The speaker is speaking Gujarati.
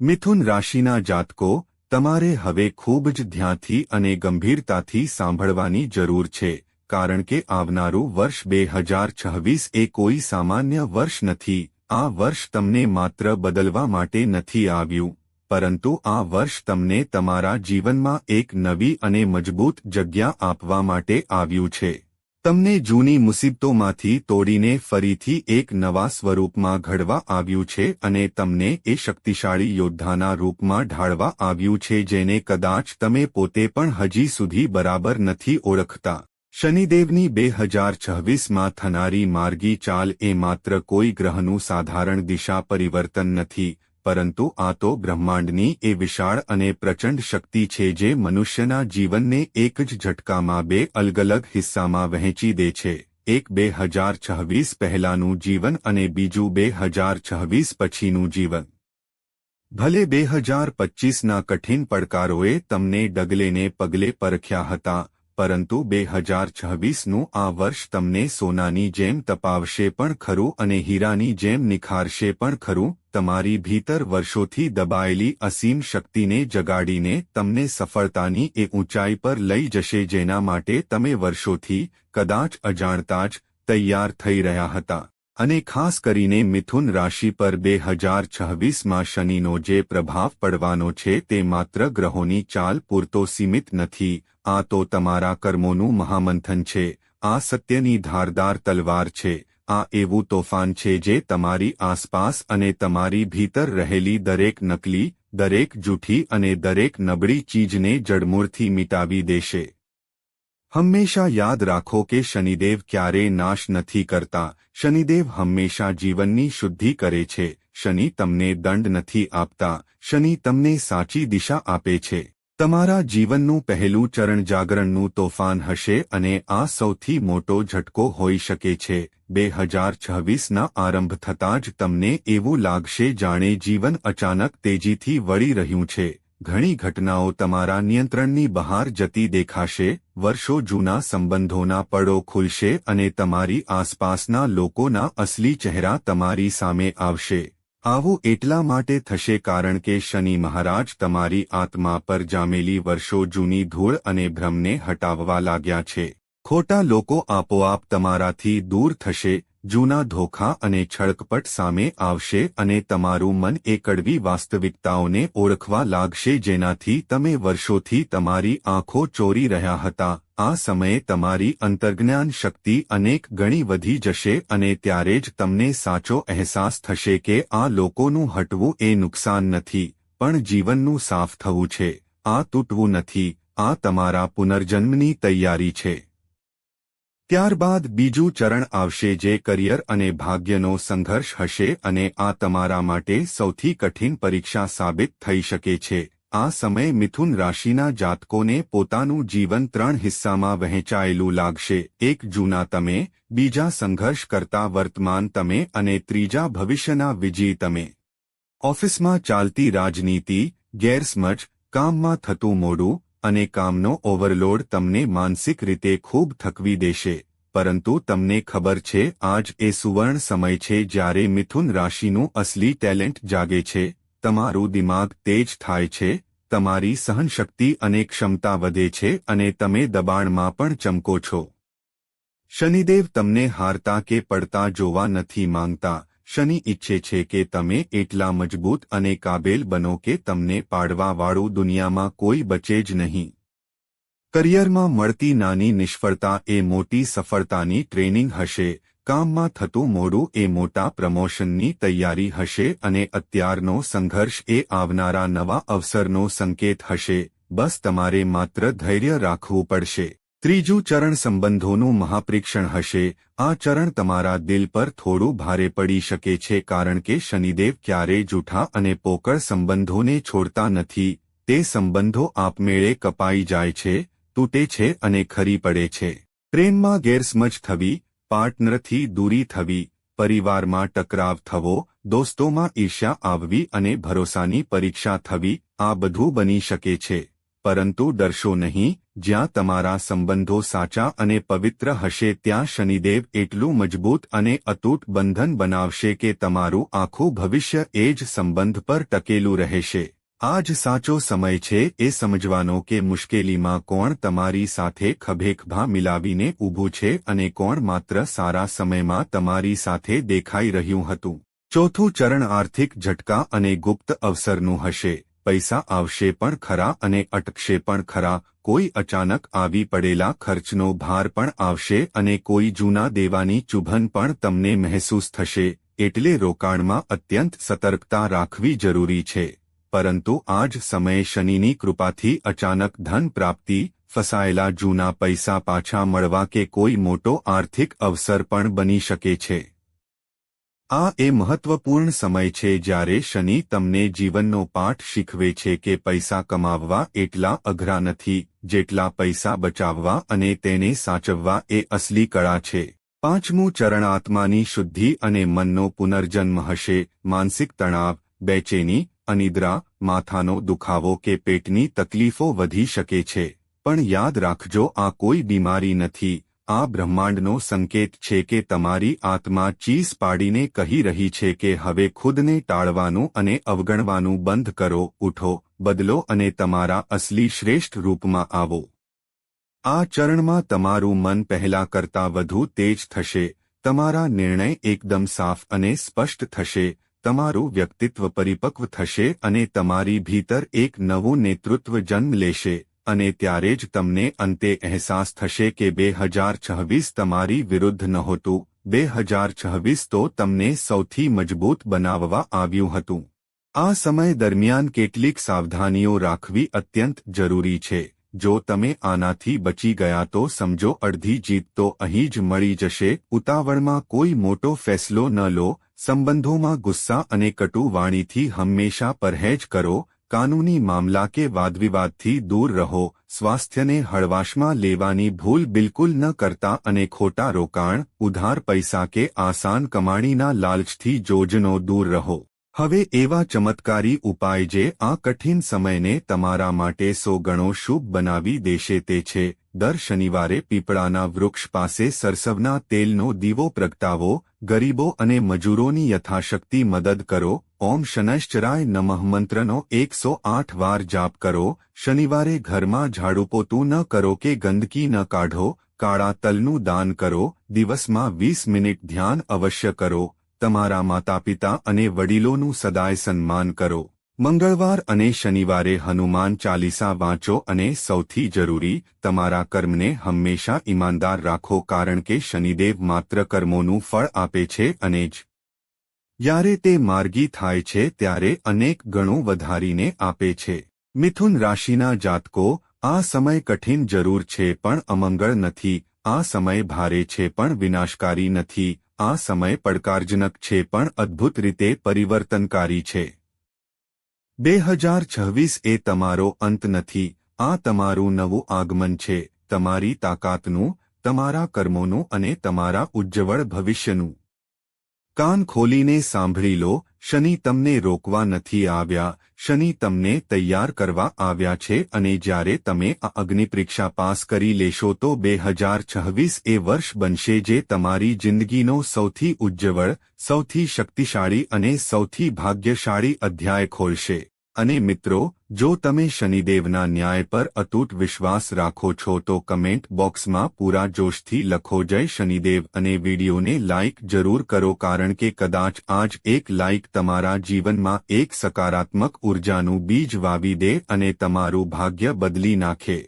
મિથુન રાશિના જાતકો, તમારે હવે ખૂબ જ ધ્યાનથી અને ગંભીરતાથી સાંભળવાની જરૂર છે, કારણ કે આવનારું વર્ષ 2026 એ કોઈ સામાન્ય વર્ષ નથી. આ વર્ષ તમને માત્ર બદલવા માટે નથી આવ્યું, પરંતુ આ વર્ષ તમને તમારા જીવનમાં એક નવી અને મજબૂત જગ્યા આપવા માટે આવ્યું છે. તમને જૂની મુસીબતોમાંથી તોડીને ફરીથી એક નવા સ્વરૂપમાં ઘડવા આવ્યું છે અને તમને એ શક્તિશાળી યોદ્ધાના રૂપમાં ઢાળવા આવ્યું છે જેને કદાચ તમે પોતે પણ હજી સુધી બરાબર નથી ઓળખતા. શનિદેવની 2026માં થનારી માર્ગી ચાલ એ માત્ર કોઈ ગ્રહનું સાધારણ દિશા પરિવર્તન નથી, પરંતુ આ તો બ્રહ્માંડની એ વિશાળ અને પ્રચંડ શક્તિ છે જે મનુષ્યના જીવનને એક જ ઝટકામાં બે અલગ અલગ હિસ્સામાં વહેંચી દે છે. એક 2026 પહેલાંનું જીવન અને બીજું 2026 પછીનું જીવન. ભલે 2025ના કઠિન પડકારોએ તમને ડગલેને પગલે પરખ્યા હતા, પરંતુ 2026નું આ વર્ષ તમને સોનાની જેમ તપાવશે પણ ખરું અને હીરાની જેમ નિખારશે પણ ખરું. તમારી ભીતર વર્ષોથી દબાયેલી અસીમ શક્તિને જગાડીને તમને સફળતાની એ ઊંચાઈ પર લઈ જશે જેના માટે તમે વર્ષોથી, કદાચ અજાણતા જ, તૈયાર થઈ રહ્યા હતા. અને ખાસ કરીને મિથુન રાશિ પર 2026માં શનિનો જે પ્રભાવ પડવાનો છે તે માત્ર ગ્રહોની ચાલ પૂરતો સીમિત નથી. આ તો તમારા કર્મોનું મહામંથન છે. આ સત્યની ધારદાર તલવાર છે. આ એવું તોફાન છે જે તમારી આસપાસ અને તમારી ભીતર રહેલી દરેક નકલી, દરેક જૂઠી અને દરેક નબળી ચીજને જડમૂળથી મિટાવી દેશે. હંમેશા યાદ રાખો કે શનિદેવ ક્યારેય નાશ નથી કરતા. શનિદેવ હંમેશા જીવનની શુદ્ધિ કરે છે. શનિ તમને દંડ નથી આપતા. શનિ તમને સાચી દિશા આપે છે. તમારા જીવનનું પહેલું ચરણ જાગરણનું તોફાન હશે અને આ સૌથી મોટો ઝટકો હોઈ શકે છે. 2026ના આરંભ થતાં જ તમને એવું લાગશે જાણે જીવન અચાનક તેજીથી વળી રહ્યું છે. ઘણી ઘટનાઓ તમારા નિયંત્રણની બહાર જતી દેખાશે. વર્ષો જૂના સંબંધોના પડો ખુલશે અને તમારી આસપાસના લોકોના અસલી ચહેરા તમારી સામે આવશે. આવું એટલા માટે થશે કારણ કે શનિ મહારાજ તમારી આત્મા પર જામેલી વર્ષો જૂની ધૂળ અને ભ્રમને હટાવવા લાગ્યા છે. ખોટા લોકો આપોઆપ તમારાથી દૂર થશે. જૂના ધોખા અને છળકપટ સામે આવશે અને તમારું મન એ કડવી વાસ્તવિકતાઓને ઓળખવા લાગશે જેનાથી તમે વર્ષોથી તમારી આંખો ચોરી રહ્યા હતા. આ સમયે તમારી અંતર્જ્ઞાન શક્તિ અનેક ગણી વધી જશે અને ત્યારે જ તમને સાચો અહેસાસ થશે કે આ લોકોનું હટવું એ નુકસાન નથી, પણ જીવનનું સાફ થવું છે. આ તૂટવું નથી, આ તમારા પુનર્જન્મની તૈયારી છે. ત્યારબાદ બીજું ચરણ આવશે જે કરિયર અને ભાગ્યનો સંઘર્ષ હશે અને આ તમારા માટે સૌથી કઠિન પરીક્ષા સાબિત થઈ શકે છે. આ સમયે મિથુન રાશિના જાતકોને પોતાનું જીવન 3 હિસ્સામાં વહેંચાયેલું લાગશે. એક જૂના તમે, બીજા સંઘર્ષ કરતા વર્તમાન તમે અને ત્રીજા ભવિષ્યના વિજયી તમે. ઓફિસમાં ચાલતી રાજનીતિ, ગેરસમજ, કામમાં થતું મોડું અને કામનો ઓવરલોડ તમને માનસિક રીતે ખૂબ થકવી દેશે. પરંતુ તમને ખબર છે આજ એ સુવર્ણ સમય છે જ્યારે મિથુન રાશિનું અસલી ટેલેન્ટ જાગે છે. તમારું દિમાગ તેજ થાય છે, તમારી સહનશક્તિ અને ક્ષમતા વધે છે અને તમે દબાણમાં પણ ચમકો છો. શનિદેવ તમને હારતા કે પડતા જોવા નથી માંગતા. શનિ ઈચ્છે છે કે તમે એટલા મજબૂત અને કાબેલ બનો કે તમને પાડવાવાળું દુનિયામાં કોઈ બચે જ નહીં. કરિયરમાં મળતી નાની નિષ્ફળતા એ મોટી સફળતાની ટ્રેનિંગ હશે. કામમાં થતું મોડું એ મોટા પ્રમોશનની તૈયારી હશે અને અત્યારનો સંઘર્ષ એ આવનારા નવા અવસરનો સંકેત હશે. બસ તમારે માત્ર ધૈર્ય રાખવું પડશે. ત્રીજું ચરણ સંબંધોનું મહાપરીક્ષણ હશે. આ ચરણ તમારા દિલ પર થોડું ભારે પડી શકે છે કારણ કે શનિદેવ ક્યારેય જૂઠા અને પોકળ સંબંધોને છોડતા નથી. તે સંબંધો આપમેળે કપાઈ જાય છે, તૂટે છે અને ખરી પડે છે. પ્રેમમાં ગેરસમજ થવી, પાર્ટનરથી દૂરી થવી, પરિવારમાં ટકરાવ થવો, દોસ્તોમાં ઈર્ષ્યા આવવી અને ભરોસાની પરીક્ષા થવી, આ બધું બની શકે છે. પરંતુ ડરશો નહીં. જ્યાં તમારા સંબંધો સાચા અને પવિત્ર હશે ત્યાં શનિદેવ એટલું મજબૂત અને અતૂટ બંધન બનાવશે કે તમારું આખું ભવિષ્ય એ જ સંબંધ પર ટકેલું રહેશે. આ જ સાચો સમય છે એ સમજવાનો કે મુશ્કેલીમાં કોણ તમારી સાથે ખભેખભા મિલાવીને ઊભું છે અને કોણ માત્ર સારા સમયમાં તમારી સાથે દેખાઈ રહ્યું હતું. ચોથું ચરણ આર્થિક ઝટકા અને ગુપ્ત અવસરનું હશે. પૈસા આવશે પણ ખરા અને અટકશે પણ ખરા. કોઈ અચાનક આવી પડેલા ખર્ચનો ભાર પણ આવશે અને કોઈ જૂના દેવાની ચુભન પણ તમને મહેસૂસ થશે. એટલે રોકાણમાં અત્યંત સતર્કતા રાખવી જરૂરી છે. પરંતુ આ જ સમયે શનિની કૃપાથી અચાનક ધન પ્રાપ્તિ, ફસાયેલા જૂના પૈસા પાછા મળવા કે કોઈ મોટો આર્થિક અવસર પણ બની શકે છે. આ એ મહત્વપૂર્ણ સમય છે જ્યારે શનિ તમને જીવનનો પાઠ શીખવે છે કે પૈસા કમાવવા એટલા અઘરા નથી જેટલા પૈસા બચાવવા અને તેને સાચવવા એ અસલી કળા છે. પાંચમું ચરણ આત્માની શુદ્ધિ અને મનનો પુનર્જન્મ હશે. માનસિક તણાવ, બેચેની, અનિદ્રા, માથાનો દુખાવો કે પેટની તકલીફો વધી શકે છે. પણ યાદ રાખજો, આ કોઈ બીમારી નથી. આ બ્રહ્માંડનો સંકેત છે કે તમારી આત્મા ચીસ પાડીને કહી રહી છે કે હવે ખુદને ટાળવાનું અને અવગણવાનું બંધ કરો. ઉઠો, બદલો અને તમારા અસલી શ્રેષ્ઠ રૂપમાં આવો. આ ચરણમાં તમારું મન પહેલા કરતાં વધુ તેજ થશે. તમારા નિર્ણય એકદમ સાફ અને સ્પષ્ટ થશે. તમારું વ્યક્તિત્વ પરિપક્વ થશે અને તમારી ભીતર એક નવું નેતૃત્વ જન્મ લેશે. અને ત્યારે જ તમને અંતે અહેસાસ થશે કે 2026 તમારી વિરુદ્ધ નહોતું. 2026 તો તમને સૌથી મજબૂત બનાવવા આવ્યું હતું. આ સમય દરમિયાન કેટલીક સાવધાનીઓ રાખવી અત્યંત જરૂરી છે. જો તમે આનાથી બચી ગયા તો સમજો અડધી જીત તો અહીં જ મળી જશે. ઉતાવળમાં કોઈ મોટો ફેસલો ન લો. સંબંધોમાં ગુસ્સા અને કટુ વાણીથી હંમેશા પરહેજ કરો. કાનૂની મામલા કે વાદવિવાદથી દૂર રહો. સ્વાસ્થ્યને હળવાશમાં લેવાની ભૂલ બિલકુલ ન કરતા અને ખોટા રોકાણ, ઉધાર પૈસા કે આસાન કમાણીના લાલચથી જોજનો દૂર રહો. હવે એવા ચમત્કારી ઉપાય જે આ કઠિન સમયને તમારા માટે 100 ગણો શુભ બનાવી દેશે તે છે: દર શનિવારે પીપળાના વૃક્ષ પાસે સરસવના તેલનો દીવો પ્રગટાવો. ગરીબો અને મજૂરોની યથાશક્તિ મદદ કરો. ઓમ શનૈશ્ચરાય નમઃ મંત્રનો 108 વાર જાપ કરો. શનિવારે ઘરમાં ઝાડુપોતું ન કરો કે ગંદકી ન કાઢો. કાળા તલનું દાન કરો. દિવસમાં 20 મિનિટ ધ્યાન અવશ્ય કરો. તમારા માતાપિતા અને વડીલોનું સદાય સન્માન કરો. મંગળવાર અને શનિવારે હનુમાન ચાલીસા વાંચો અને સૌથી જરૂરી, તમારા કર્મને હંમેશા ઈમાનદાર રાખો કારણ કે શનિદેવ માત્ર કર્મોનું ફળ આપે છે અને જ્યારે તે માર્ગી થાય છે ત્યારે અનેક ગણું વધારીને આપે છે. મિથુન રાશિના જાતકો, આ સમય કઠિન જરૂર છે પણ અમંગળ નથી. આ સમય ભારે છે પણ વિનાશકારી નથી. આ સમય પડકારજનક છે પણ અદ્ભુત રીતે પરિવર્તનકારી છે. 2026 એ તમારો અંત નથી. આ તમારું નવું આગમન છે. તમારી તાકાતનું, તમારા કર્મોનું અને તમારા ઉજ્જવળ ભવિષ્યનું. કાન ખોલીને સાંભળી લો. શનિ તમને રોકવા નથી આવ્યા. શનિ તમને તૈયાર કરવા આવ્યા છે અને જ્યારે તમે આ અગ્નિપરીક્ષા પાસ કરી લેશો તો 2026 એ વર્ષ બનશે જે તમારી જિંદગીનો સૌથી ઉજ્જવળ, સૌથી શક્તિશાળી અને સૌથી ભાગ્યશાળી અધ્યાય ખોલશે. અને મિત્રો, જો તમે શનિદેવના ન્યાય પર અતૂટ વિશ્વાસ રાખો છો તો કમેન્ટ બોક્સમાં પૂરા જોશથી લખો જય શનિદેવ અને વિડીયોને લાઇક જરૂર કરો કારણ કે કદાચ આજ એક લાઇક તમારા જીવનમાં એક સકારાત્મક ઉર્જાનું બીજ વાવી દે અને તમારું ભાગ્ય બદલી નાખે.